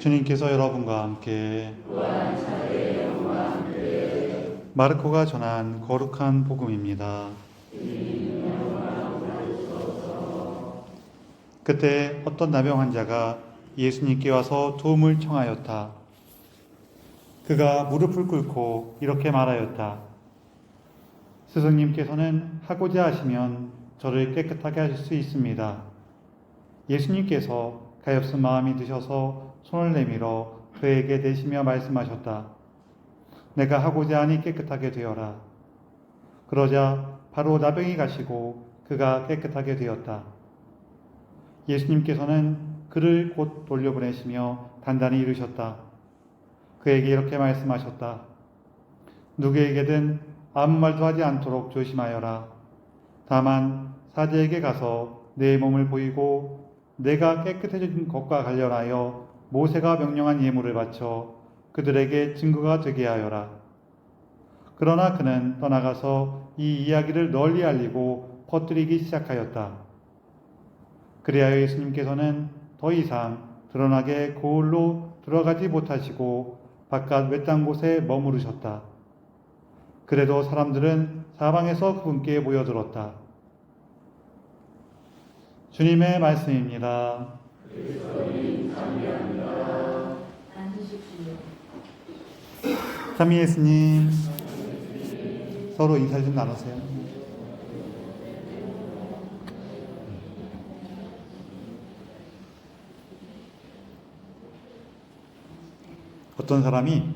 주님께서 여러분과 함께 마르코가 전한 거룩한 복음입니다. 그때 어떤 나병 환자가 예수님께 와서 도움을 청하였다. 그가 무릎을 꿇고 이렇게 말하였다. 스승님께서는 하고자 하시면 저를 깨끗하게 하실 수 있습니다. 예수님께서 가엾은 마음이 드셔서 손을 내밀어 그에게 대시며 말씀하셨다. 내가 하고자 하니 깨끗하게 되어라. 그러자 바로 나병이 가시고 그가 깨끗하게 되었다. 예수님께서는 그를 곧 돌려보내시며 단단히 이르셨다. 그에게 이렇게 말씀하셨다. 누구에게든 아무 말도 하지 않도록 조심하여라. 다만 사제에게 가서 내 몸을 보이고 내가 깨끗해진 것과 관련하여 모세가 명령한 예물을 바쳐 그들에게 증거가 되게 하여라. 그러나 그는 떠나가서 이 이야기를 널리 알리고 퍼뜨리기 시작하였다. 그리하여 예수님께서는 더 이상 드러나게 고을로 들어가지 못하시고 바깥 외딴 곳에 머무르셨다. 그래도 사람들은 사방에서 그분께 모여들었다. 주님의 말씀입니다. 삼위 예수님, 서로 인사 좀 나누세요. 어떤 사람이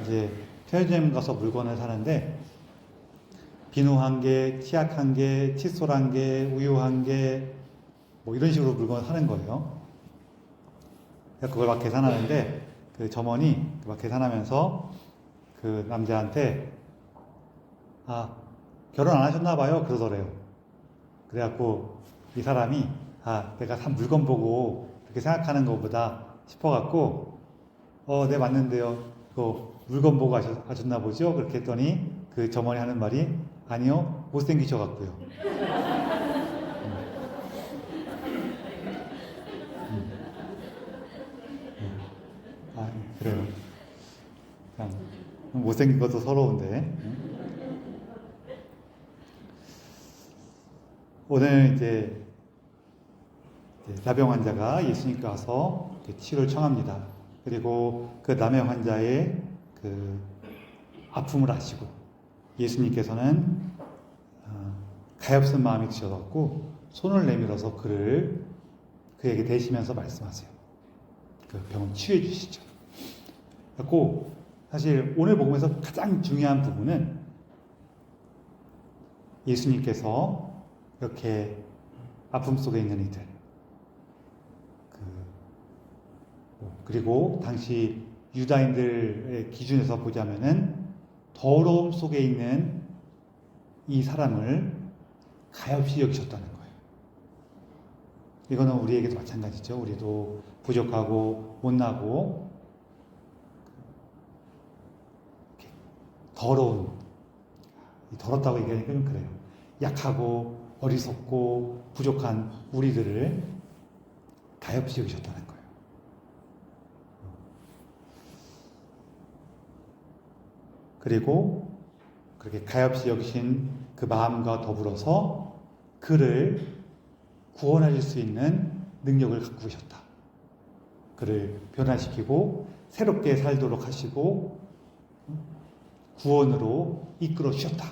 이제 편의점 가서 물건을 사는데 비누 한 개, 치약 한 개, 칫솔 한 개, 우유 한 개, 뭐 이런 식으로 물건을 사는 거예요. 그걸 막 계산하는데 그 점원이 막 계산하면서 그 남자한테 결혼 안 하셨나 봐요 그러더래요. 그래갖고 이 사람이 내가 산 물건 보고 그렇게 생각하는 것보다 싶어갖고 네 맞는데요. 물건 보고 하셨나 보죠? 그렇게 했더니 그 점원이 하는 말이 아니요 못생기셔갖고요. 그래요. 그냥 못생긴 것도 서러운데. 오늘 이제 나병 환자가 예수님께 와서 치료를 청합니다. 그리고 그 나병 환자의 그 아픔을 아시고 예수님께서는 가엾은 마음이 드셔갖고 손을 내밀어서 그에게 대시면서 말씀하세요. 그 병을 치유해 주시죠. 그리고 사실 오늘 복음에서 가장 중요한 부분은 예수님께서 이렇게 아픔 속에 있는 이들, 그리고 당시 유다인들의 기준에서 보자면은 더러움 속에 있는 이 사람을 가엾이 여기셨다는 거예요. 이거는 우리에게도 마찬가지죠. 우리도 부족하고 못나고 더러운, 더럽다고 얘기하니까 좀 그래요. 약하고 어리석고 부족한 우리들을 가엾이 여기셨다는 거예요. 그리고 그렇게 가엾이 여기신 그 마음과 더불어서 그를 구원하실 수 있는 능력을 갖고 계셨다. 그를 변화시키고 새롭게 살도록 하시고 구원으로 이끌어 주셨다.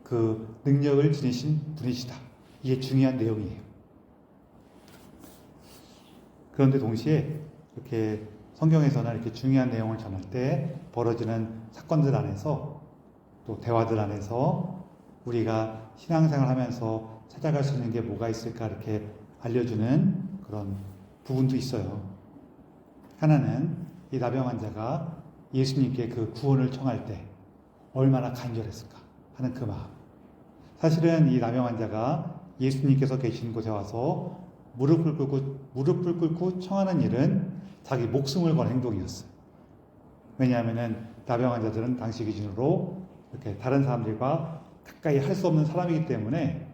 그 능력을 지니신 분이시다. 이게 중요한 내용이에요. 그런데 동시에 이렇게 성경에서는 이렇게 중요한 내용을 전할 때 벌어지는 사건들 안에서 또 대화들 안에서 우리가 신앙생활 하면서 찾아갈 수 있는 게 뭐가 있을까 이렇게 알려주는 그런 부분도 있어요. 하나는 이 나병 환자가 예수님께 그 구원을 청할 때 얼마나 간절했을까 하는 그 마음. 사실은 이 나병 환자가 예수님께서 계신 곳에 와서 무릎을 꿇고 청하는 일은 자기 목숨을 건 행동이었어요. 왜냐하면 나병 환자들은 당시 기준으로 이렇게 다른 사람들과 가까이 할 수 없는 사람이기 때문에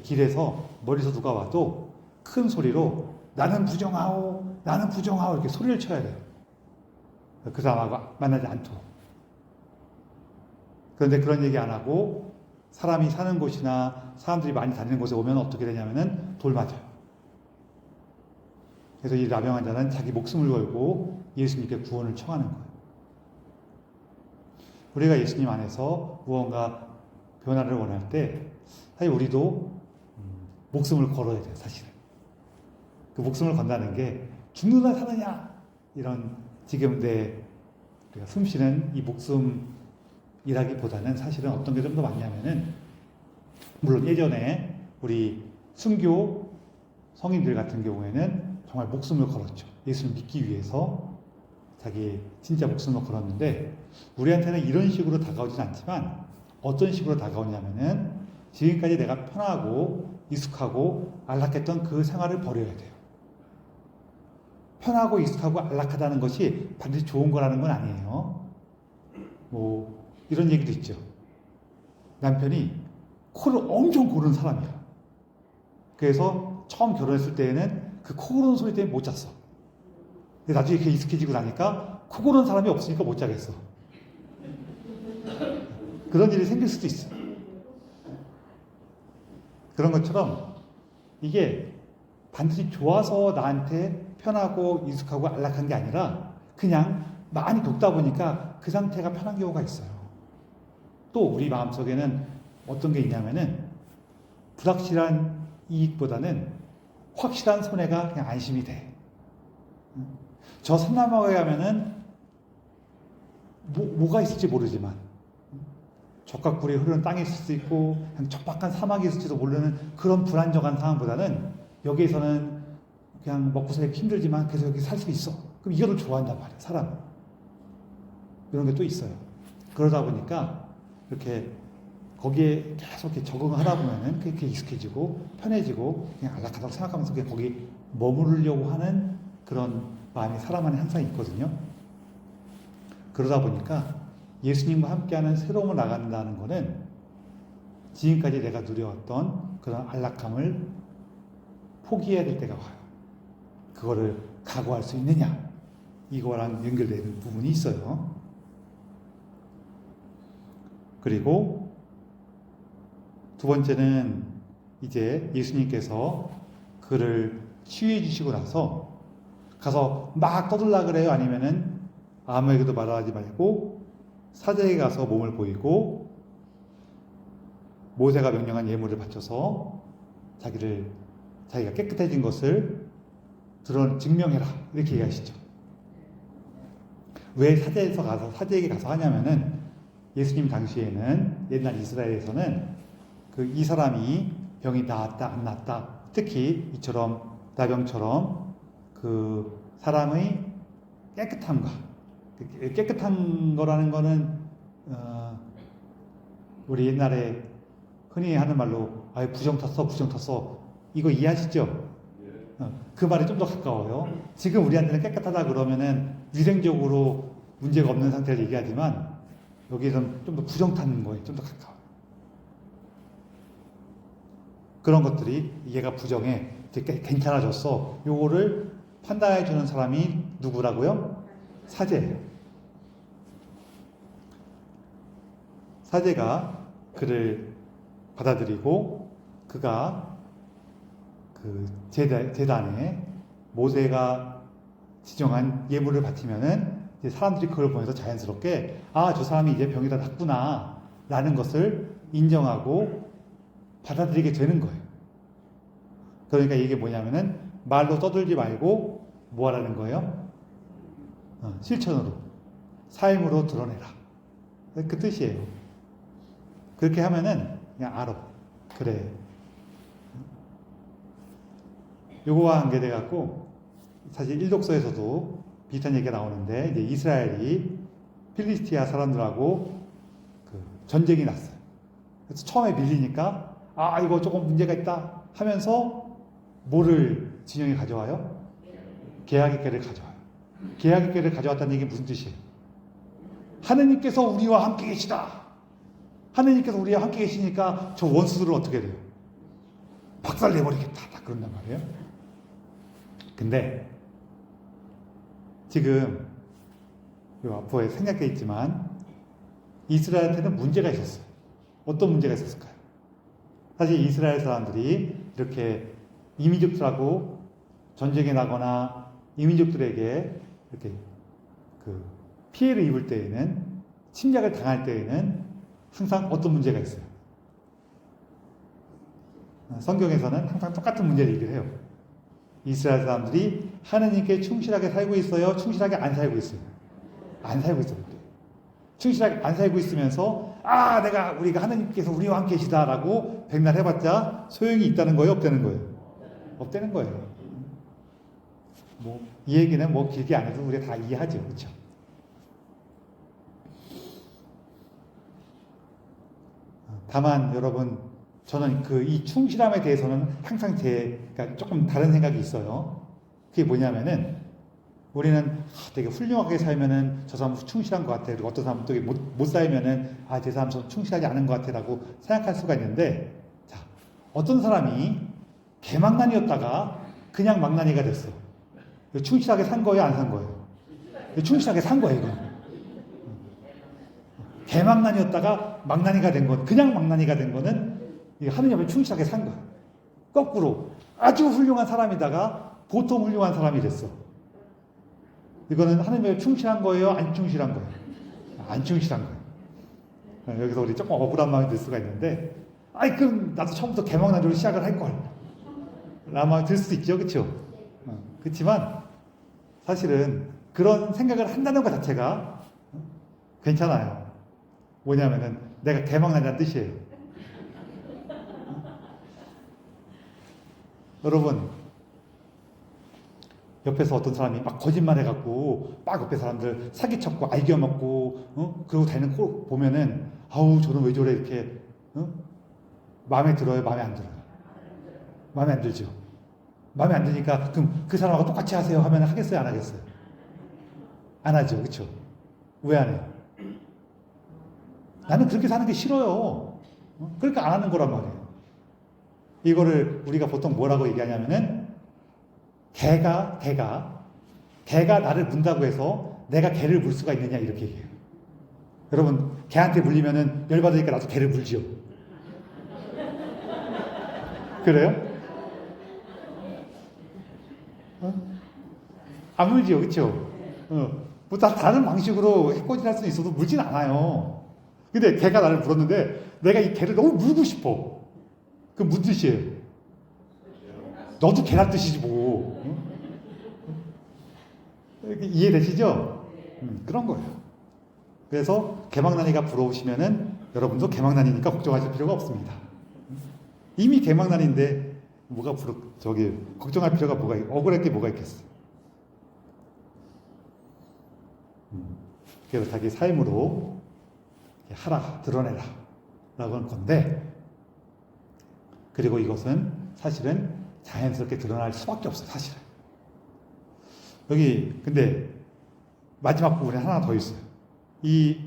길에서 멀리서 누가 와도 큰 소리로 나는 부정하오, 나는 부정하오 이렇게 소리를 쳐야 돼요. 그 사람하고 만나지 않도록. 그런데 그런 얘기 안 하고 사람이 사는 곳이나 사람들이 많이 다니는 곳에 오면 어떻게 되냐면은 돌 맞아요. 그래서 이 나병 환자는 자기 목숨을 걸고 예수님께 구원을 청하는 거예요. 우리가 예수님 안에서 무언가 변화를 원할 때 사실 우리도 목숨을 걸어야 돼요. 사실은. 그 목숨을 건다는 게 죽느냐 사느냐 이런 지금 우리가 숨쉬는 이 목숨이라기보다는 사실은 어떤 게 좀 더 많냐면은 물론 예전에 우리 순교 성인들 같은 경우에는 정말 목숨을 걸었죠. 예수를 믿기 위해서 자기 진짜 목숨을 걸었는데 우리한테는 이런 식으로 다가오진 않지만 어떤 식으로 다가오냐면은 지금까지 내가 편하고 익숙하고 안락했던 그 생활을 버려야 돼요. 편하고 익숙하고 안락하다는 것이 반드시 좋은 거라는 건 아니에요. 뭐 이런 얘기도 있죠. 남편이 코를 엄청 고르는 사람이야. 그래서 처음 결혼했을 때에는 그 코 고르는 소리 때문에 못 잤어. 근데 나중에 이렇게 익숙해지고 나니까 코 고르는 사람이 없으니까 못 자겠어. 그런 일이 생길 수도 있어. 그런 것처럼 이게 반드시 좋아서 나한테 편하고 익숙하고 안락한 게 아니라 그냥 많이 겪다 보니까 그 상태가 편한 경우가 있어요. 또 우리 마음속에는 어떤 게 있냐면은 불확실한 이익보다는 확실한 손해가 그냥 안심이 돼. 저 산나무에 가면은 뭐가 있을지 모르지만 적각불이 흐르는 땅이 있을 수도 있고 그냥 척박한 사막이 있을지도 모르는 그런 불안정한 상황보다는 여기에서는 그냥 먹고 살기 힘들지만 계속 여기 살 수 있어. 그럼 이거를 좋아한단 말이야, 사람은. 이런 게 또 있어요. 그러다 보니까 이렇게 거기에 계속 이렇게 적응하다 보면은 그렇게 익숙해지고 편해지고 그냥 안락하다고 생각하면서 그냥 거기 머무르려고 하는 그런 마음이 사람 안에 항상 있거든요. 그러다 보니까 예수님과 함께하는 새로움을 나간다는 것은 지금까지 내가 누려왔던 그런 안락함을 포기해야 될 때가 와요. 그거를 각오할 수 있느냐? 이거랑 연결되는 부분이 있어요. 그리고 두 번째는 이제 예수님께서 그를 치유해 주시고 나서 가서 막 떠들라 그래요? 아니면은 아무에게도 말하지 말고 사제에게 가서 몸을 보이고 모세가 명령한 예물을 바쳐서 자기가 깨끗해진 것을 증명해라 이렇게 얘기하시죠. 왜 사제에게 가서 하냐면은 예수님 당시에는 옛날 이스라엘에서는 이 사람이 병이 나았다 안 나았다 특히 이처럼 나병처럼 그 사람의 깨끗한 거라는 거는 우리 옛날에 흔히 하는 말로 부정 탔어 이거 이해하시죠? 그 말이 좀 더 가까워요. 지금 우리한테는 깨끗하다 그러면은 위생적으로 문제가 없는 상태를 얘기하지만 여기서는 좀 더 부정 타는 거에 좀 더 가까워요. 그런 것들이 얘가 부정해 괜찮아졌어. 요거를 판단해 주는 사람이 누구라고요? 사제예요. 사제가 그를 받아들이고 그가 그 제단에 모세가 지정한 예물을 바치면은 이제 사람들이 그걸 보면서 자연스럽게 저 사람이 이제 병이 다 낫구나 라는 것을 인정하고 받아들이게 되는 거예요. 그러니까 이게 뭐냐면은 말로 떠들지 말고 뭐 하라는 거예요? 실천으로 삶으로 드러내라. 그 뜻이에요. 그렇게 하면은 그냥 알아. 그래. 요거와 관계돼 갖고 사실 일독서에서도 비슷한 얘기가 나오는데 이제 이스라엘이 필리스티아 사람들하고 그 전쟁이 났어요. 그래서 처음에 밀리니까 이거 조금 문제가 있다 하면서 뭐를 진영에 가져와요? 계약의 꾀를 가져와요. 계약의 꾀를 가져왔다는 얘기 무슨 뜻이에요? 하느님께서 우리와 함께 계시다. 하느님께서 우리와 함께 계시니까 저 원수들을 어떻게 돼요? 박살내버리겠다. 딱 그런단 말이에요. 근데 지금 앞으로 생략돼 있지만 이스라엘한테는 문제가 있었어요. 어떤 문제가 있었을까요? 사실 이스라엘 사람들이 이렇게 이민족들하고 전쟁에 나거나 이민족들에게 이렇게 그 피해를 입을 때에는, 침략을 당할 때에는 항상 어떤 문제가 있어요? 성경에서는 항상 똑같은 문제를 얘기를 해요. 이스라엘 사람들이 하느님께 충실하게 살고 있어요? 충실하게 안 살고 있어요? 안 살고 있어요. 충실하게 안 살고 있으면서 우리가 하느님께서 우리와 함께 계시다라고 백날 해봤자 소용이 있다는 거예요? 없다는 거예요? 없다는 거예요. 이 얘기는 길게 안 해도 우리가 다 이해하죠. 그렇죠? 다만 여러분, 저는 이 충실함에 대해서는 항상 제가 조금 다른 생각이 있어요. 그게 뭐냐면은, 우리는 되게 훌륭하게 살면은 저 사람 충실한 것 같아. 그리고 어떤 사람은 또 못 살면은 저 사람 좀 충실하지 않은 것 같아라고 생각할 수가 있는데, 자, 어떤 사람이 개망난이었다가 그냥 망난이가 됐어. 충실하게 산 거예요, 안 산 거예요? 충실하게 산 거예요, 이거. 개망난이었다가 망난이가 된 건, 그냥 망난이가 된 거는 하느님 앞에 충실하게 산 거야. 거꾸로 아주 훌륭한 사람이다가 보통 훌륭한 사람이 됐어. 이거는 하느님 앞에 충실한 거예요, 안 충실한 거예요? 안 충실한 거예요. 여기서 우리 조금 억울한 마음이 들 수가 있는데, 그럼 나도 처음부터 개망난으로 시작을 할 걸. 라는 마음이 들 수도 있죠, 그렇죠? 그렇지만 사실은 그런 생각을 한다는 것 자체가 괜찮아요. 뭐냐면은 내가 개망난이라는 뜻이에요. 여러분, 옆에서 어떤 사람이 막 거짓말 해갖고 막 옆에 사람들 사기쳤고 알겨먹고 그러고 다니는 거 보면은 저는 왜 저래 이렇게 마음에 들어요? 마음에 안 들어요? 마음에 안 들죠? 마음에 안 드니까 그럼 그 사람하고 똑같이 하세요 하면 하겠어요? 안 하겠어요? 안 하죠. 그렇죠? 왜 안 해요? 나는 그렇게 사는 게 싫어요. 그러니까 안 하는 거란 말이에요. 이거를 우리가 보통 뭐라고 얘기하냐면은 개가 나를 문다고 해서 내가 개를 물 수가 있느냐 이렇게 얘기해요. 여러분, 개한테 물리면은 열받으니까 나도 개를 물지요. 그래요? 안 물지요, 그렇죠? 다른 방식으로 해코지할 수는 있어도 물진 않아요. 근데 개가 나를 물었는데 내가 이 개를 너무 물고 싶어. 그 무슨 뜻이에요? 너도 개란 뜻이지 뭐. 이해되시죠? 그런 거예요. 그래서 개망난이가 부러우시면은 여러분도 개망난이니까 걱정하실 필요가 없습니다. 이미 개망난인데 걱정할 필요가 억울할 게 뭐가 있겠어요? 그래서 자기 삶으로 하라, 드러내라 라고 하는 건데, 그리고 이것은 사실은 자연스럽게 드러날 수밖에 없어요, 사실은. 여기 근데 마지막 부분에 하나 더 있어요. 이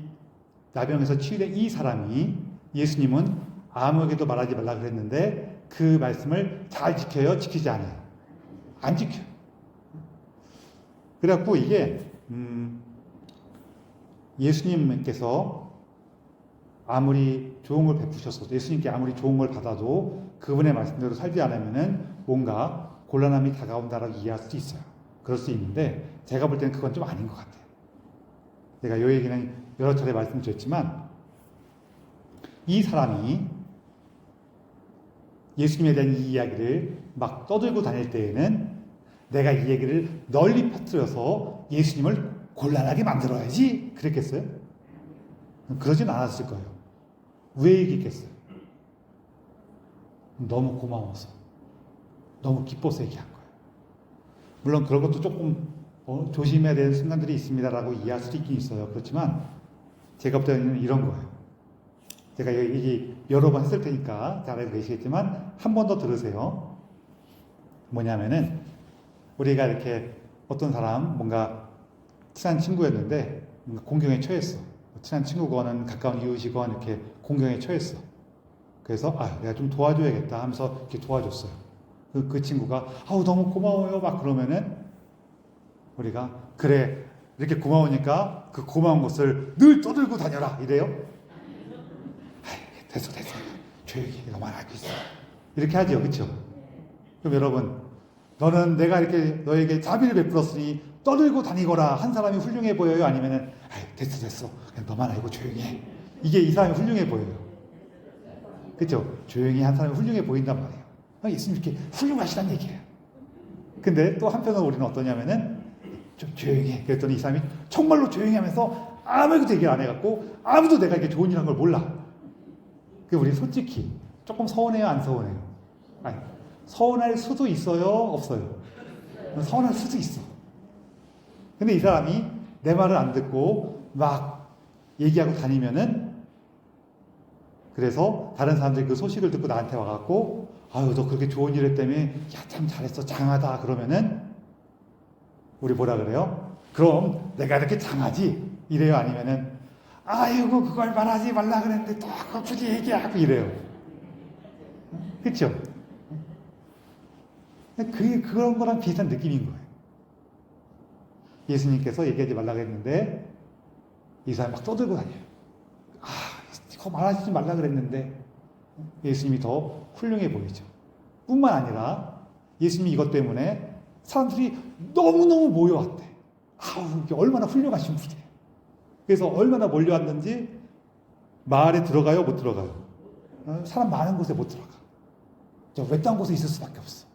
나병에서 치유된 이 사람이, 예수님은 아무에게도 말하지 말라 그랬는데 그 말씀을 잘 지켜요? 지키지 않아요? 안 지켜요. 그래갖고 이게 예수님께서 아무리 좋은 걸 베푸셨어도, 예수님께 아무리 좋은 걸 받아도 그분의 말씀대로 살지 않으면은 뭔가 곤란함이 다가온다라고 이해할 수도 있어요. 그럴 수 있는데 제가 볼 때는 그건 좀 아닌 것 같아요. 제가 이 얘기는 여러 차례 말씀드렸지만, 이 사람이 예수님에 대한 이 이야기를 막 떠들고 다닐 때에는 내가 이 얘기를 널리 퍼뜨려서 예수님을 곤란하게 만들어야지 그랬겠어요? 그러진 않았을 거예요. 왜 얘기했겠어요? 너무 고마워서, 너무 기뻐서 얘기한 거예요. 물론 그런 것도 조금 조심해야 되는 순간들이 있습니다라고 이해할 수도 있긴 있어요. 그렇지만 제가 볼 때는 이런 거예요. 제가 여기 여러 번 했을 테니까 잘 알고 계시겠지만 한 번 더 들으세요. 뭐냐면은 우리가 이렇게 어떤 사람, 뭔가 친한 친구였는데 뭔가 공경에 처했어. 친한 친구건 가까운 이웃이건 이렇게 공경에 처했어. 그래서 내가 좀 도와줘야겠다 하면서 이렇게 도와줬어요. 그 친구가 아우 너무 고마워요 막 그러면은 우리가 그래 이렇게 고마우니까 그 고마운 것을 늘 떠들고 다녀라 이래요? 아이, 됐어 조용히 너만 알고 있어 이렇게 하죠. 그렇죠? 그럼 여러분 너는 내가 이렇게 너에게 자비를 베풀었으니 떠들고 다니거라 한 사람이 훌륭해 보여요? 아니면은 아이, 됐어 그냥 너만 알고 조용히 해 이게 이 사람이 훌륭해 보여요? 그렇죠? 조용히 한 사람이 훌륭해 보인단 말이에요. 예수님 이렇게 훌륭하시다는 얘기예요. 근데 또 한편으로 우리는 어떠냐면은 좀 조용히 해. 그랬더니 이 사람이 정말로 조용히 하면서 아무것도 얘기를 안 해갖고 아무도 내가 이렇게 좋은 일 한 걸 몰라. 그 우리 솔직히 조금 서운해요, 안 서운해요? 아니, 서운할 수도 있어요, 없어요? 서운할 수도 있어. 근데 이 사람이 내 말을 안 듣고 막 얘기하고 다니면은 그래서 다른 사람들이 그 소식을 듣고 나한테 와갖고 아유 너 그렇게 좋은 일 했다며 야 참 잘했어 장하다 그러면은 우리 뭐라 그래요? 그럼 내가 이렇게 장하지? 이래요? 아니면은 아이고 그걸 말하지 말라 그랬는데 또 굳이 얘기하고 이래요? 그렇죠? 그런 거랑 비슷한 느낌인 거예요. 예수님께서 얘기하지 말라고 했는데 이 사람이 막 떠들고 다녀요. 그거 말하지 말라 그랬는데 예수님이 더 훌륭해 보이죠. 뿐만 아니라 예수님이 이것 때문에 사람들이 너무너무 모여왔대. 아우 이게 얼마나 훌륭하신 분이에요. 그래서 얼마나 몰려왔는지 마을에 들어가요? 못 들어가요? 사람 많은 곳에 못 들어가. 저 외딴 곳에 있을 수밖에 없어.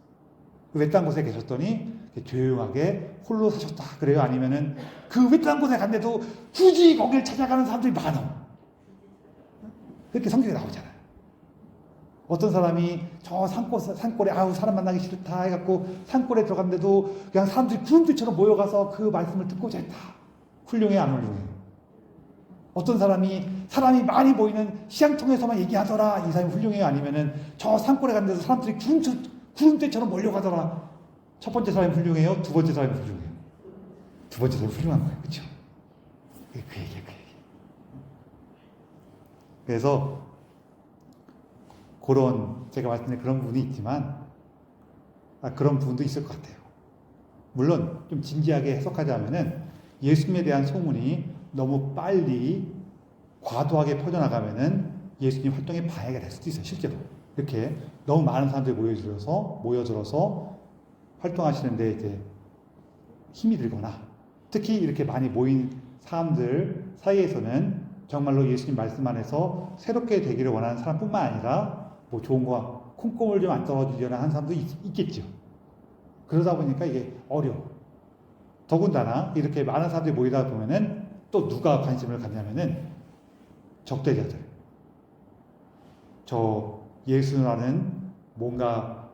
그 외딴 곳에 계셨더니 조용하게 홀로 사셨다 그래요? 아니면은 그 외딴 곳에 갔는데도 굳이 거길 찾아가는 사람들이 많아. 그렇게 성경에 나오잖아요. 어떤 사람이 저 산골에 아우 사람 만나기 싫다 해갖고 산골에 들어갔는데도 그냥 사람들이 구름들처럼 모여가서 그 말씀을 듣고자 했다. 훌륭해 안 훌륭해? 어떤 사람이 많이 모이는 시장통에서만 얘기하더라. 이 사람이 훌륭해요? 아니면은 저 산골에 갔는데도 사람들이 구름대처럼 몰려가더라. 첫 번째 사람이 훌륭해요? 두 번째 사람이 훌륭해요? 두 번째 사람이 훌륭한 거예요. 그렇죠? 그 얘기예요. 그래서 그런 제가 말씀드린 그런 부분이 있지만 그런 부분도 있을 것 같아요. 물론 좀 진지하게 해석하자면은 예수님에 대한 소문이 너무 빨리 과도하게 퍼져나가면은 예수님 활동에 방해가 될 수도 있어요. 실제로 이렇게 너무 많은 사람들이 모여들어서 활동하시는데 이제 힘이 들거나 특히 이렇게 많이 모인 사람들 사이에서는 정말로 예수님 말씀 안에서 새롭게 되기를 원하는 사람뿐만 아니라 뭐 좋은 거 콩고물 좀 안 떨어지려는 하는 사람도 있겠죠. 그러다 보니까 이게 어려워. 더군다나 이렇게 많은 사람들이 모이다 보면은 또 누가 관심을 갖냐면은 적대자들. 저 예수라는 뭔가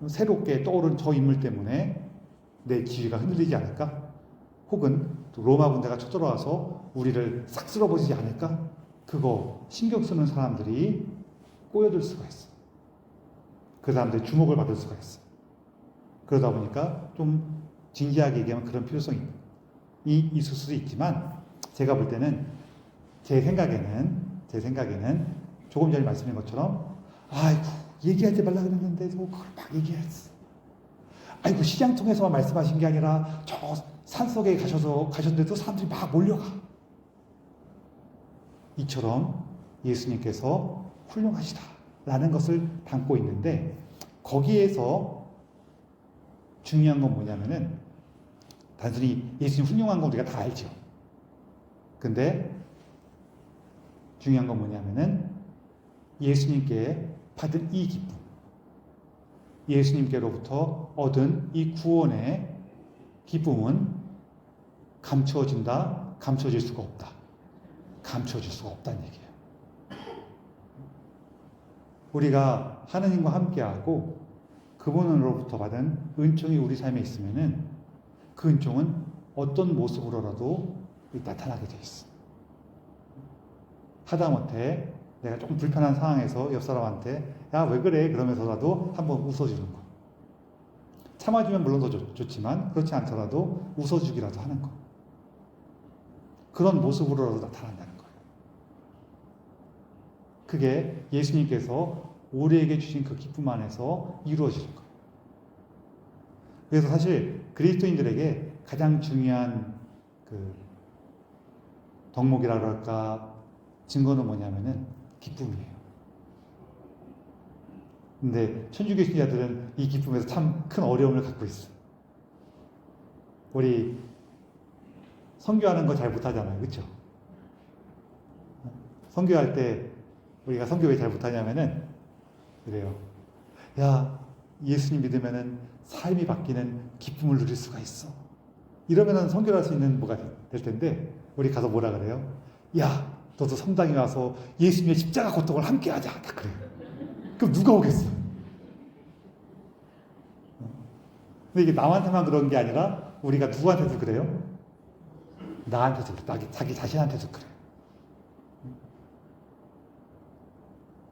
새롭게 떠오른 저 인물 때문에 내 지위가 흔들리지 않을까? 혹은 또 로마 군대가 쳐들어와서 우리를 싹 쓸어버리지 않을까? 그거 신경 쓰는 사람들이 꼬여들 수가 있어. 그 사람들의 주목을 받을 수가 있어. 그러다 보니까 좀 진지하게 얘기하면 그런 필요성이 있을 수도 있지만 제가 볼 때는 제 생각에는 조금 전에 말씀드린 것처럼 아이고 얘기하지 말라 그랬는데도 그걸 막 얘기했어. 아이고 시장통에서만 말씀하신 게 아니라 저 산속에 가셨는데도 사람들이 막 몰려가. 이처럼 예수님께서 훌륭하시다라는 것을 담고 있는데 거기에서 중요한 건 뭐냐면은 단순히 예수님 훌륭한 건 우리가 다 알죠. 근데 중요한 건 뭐냐면은 예수님께 받은 이 기쁨, 예수님께로부터 얻은 이 구원의 기쁨은 감추어진다, 감춰질 수가 없다. 감춰질 수가 없다는 얘기예요. 우리가 하나님과 함께하고 그분으로부터 받은 은총이 우리 삶에 있으면은 그 은총은 어떤 모습으로라도 나타나게 돼 있어. 하다못해 내가 조금 불편한 상황에서 옆 사람한테 야 왜 그래 그러면서라도 한번 웃어주는 거. 참아주면 물론 더 좋지만 그렇지 않더라도 웃어주기라도 하는 거. 그런 모습으로라도 나타난다는 거예요. 그게 예수님께서 우리에게 주신 그 기쁨 안에서 이루어지는 거예요. 그래서 사실 그리스도인들에게 가장 중요한 그 덕목이라 그럴까 증거는 뭐냐면은 기쁨이에요. 근데 천주교 신자들은 이 기쁨에서 참 큰 어려움을 갖고 있어요. 우리 선교하는 거 잘 못하잖아요. 그렇죠? 선교할 때 우리가 선교 왜 잘 못하냐면은 그래요. 야, 예수님 믿으면은 삶이 바뀌는 기쁨을 누릴 수가 있어. 이러면은 선교를 할 수 있는 뭐가 될 텐데 우리 가서 뭐라 그래요? 야, 너도 성당에 와서 예수님의 십자가 고통을 함께 하자. 다 그래요. 그럼 누가 오겠어? 근데 이게 남한테만 그런 게 아니라 우리가 누구한테도 그래요? 나한테도 그래. 자기 자신한테도 그래.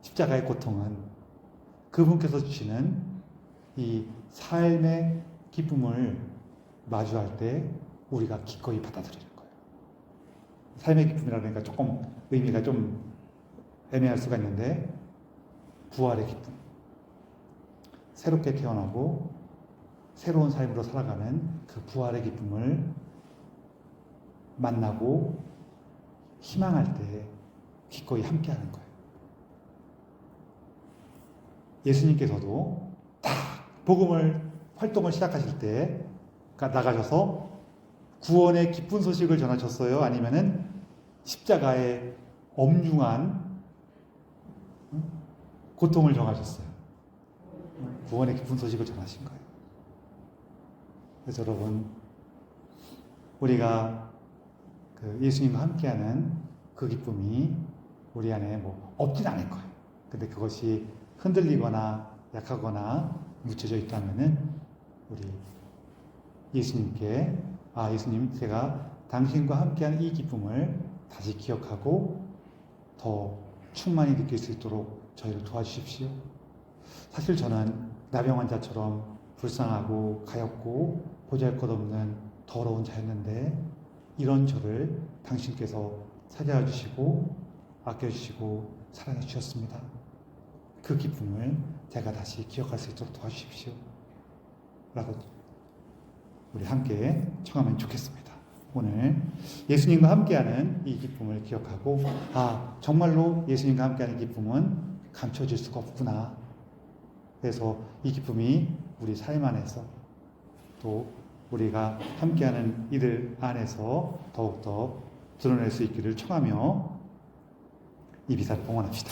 십자가의 고통은 그분께서 주시는 이 삶의 기쁨을 마주할 때 우리가 기꺼이 받아들이는 거예요. 삶의 기쁨이라니까 조금 의미가 좀 애매할 수가 있는데 부활의 기쁨, 새롭게 태어나고 새로운 삶으로 살아가는 그 부활의 기쁨을 만나고 희망할 때 기꺼이 함께하는 거예요. 예수님께서도 딱 복음을 활동을 시작하실 때 나가셔서 구원의 기쁜 소식을 전하셨어요? 아니면은 십자가의 엄중한 고통을 정하셨어요? 구원의 기쁜 소식을 전하신 거예요. 그래서 여러분, 우리가 그 예수님과 함께하는 그 기쁨이 우리 안에 뭐 없진 않을 거예요. 근데 그것이 흔들리거나 약하거나 묻혀져 있다면은 우리 예수님께 예수님, 제가 당신과 함께하는 이 기쁨을 다시 기억하고 더 충만히 느낄 수 있도록 저희를 도와주십시오. 사실 저는 나병 환자처럼 불쌍하고 가엾고 보잘것없는 더러운 자였는데 이런 저를 당신께서 찾아와 주시고 아껴주시고 사랑해 주셨습니다. 그 기쁨을 제가 다시 기억할 수 있도록 도와주십시오. 라고 우리 함께 청하면 좋겠습니다. 오늘 예수님과 함께하는 이 기쁨을 기억하고 정말로 예수님과 함께하는 기쁨은 감춰질 수가 없구나. 그래서 이 기쁨이 우리 삶 안에서 또 우리가 함께하는 이들 안에서 더욱더 드러낼 수 있기를 청하며 이 비사를 봉헌합시다.